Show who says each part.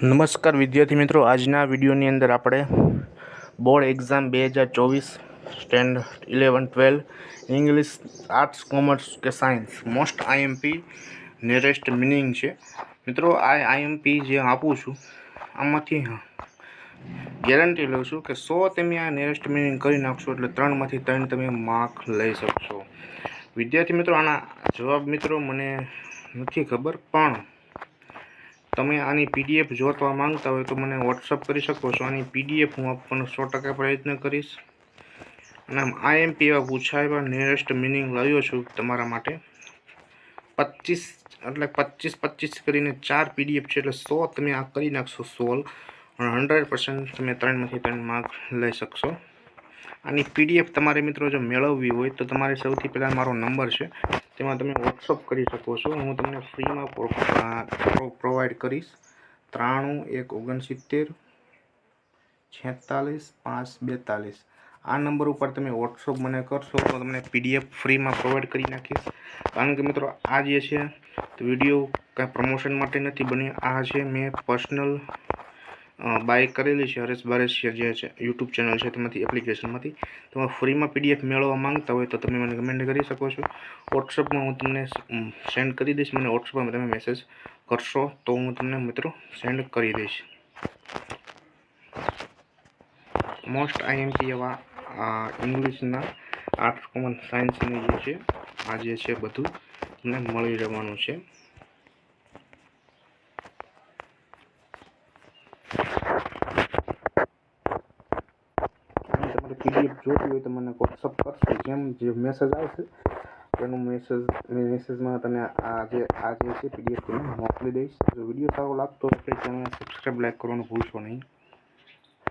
Speaker 1: નમસ્કાર વિદ્યાર્થી મિત્રો, આજના વિડીયોની અંદર આપણે board exam 2024 standard 11-12 English, arts, commerce કે science most IMP nearest meaning છે. મિત્રો, આ આઈએમપી જે આપું છું આમાંથી ગેરંટી લઉં છું કે 100 તમે આ નિયરેસ્ટ મિનિંગ કરી નાખશો એટલે 3માંથી 3 તમે માર્ક લઈ શકશો. વિદ્યાર્થી મિત્રો, આના જવાબ મિત્રો મને નથી ખબર, પણ તમે આની પીડીએફ જોવા માંગતા હોય તો મને વોટ્સઅપ કરી શકો છો. આની પીડીએફ હું આપવાનો 100% પ્રયત્ન કરીશ. અને આઈએમપી એવા પૂછાયેલા નિયરેસ્ટ મિનિંગ લાવ્યો છું તમારા માટે. 25 કરીને 4 પીડીએફ છે, એટલે 100 તમે આ કરી નાખશો સોલ્વ, અને 100% તમે 3માંથી 3 માર્ક લઈ શકશો. આની પીડીએફ તમારે મિત્રો જો મેળવવી હોય તો તમારે સૌથી પહેલાં મારો નંબર છે, તેમાં તમે વોટ્સઅપ કરી શકો છો. હું તમને ફ્રીમાં પ્રોવાઈડ કરીશ. 93 169 46 542 આ નંબર ઉપર તમે વોટ્સઅપ મને કરશો તો તમને પીડીએફ ફ્રીમાં પ્રોવાઈડ કરી નાખીશ. કારણ કે મિત્રો, આ જે છે વિડીયો કાંઈ પ્રમોશન માટે નથી બની. આ છે મેં પર્સનલ બાય કરેલી છે, હરેશ બારેસિયા જે છે યુટ્યુબ ચેનલ છે તેમાંથી, એપ્લિકેશનમાંથી. તમે ફ્રીમાં પીડીએફ મેળવવા માંગતા હોય તો તમે મને કમેન્ટ કરી શકો છો. વોટ્સઅપમાં હું તમને સેન્ડ કરી દઈશ. મને વોટ્સઅપમાં તમે મેસેજ કરશો તો હું તમને મિત્રો સેન્ડ કરી દઈશ. મોસ્ટ આઈએમપી એવા ઇંગ્લિશના, આર્ટ્સ, કોમર્સ, સાયન્સની જે છે આ જે છે બધું તમને મળી રહેવાનું છે. તમારે પીડીએફ જોતી હોય તો મને વોટ્સઅપ કરશો. જેમ જે મેસેજ આવશે એનું મેસેજમાં તમે આ જે છે પીડીએફ તમને મોકલી દઈશ. જો વિડીયો સારો લાગતો હોય તો ચેનલને સબસ્ક્રાઈબ, લાઈક કરવાનું ભૂલશો નહીં.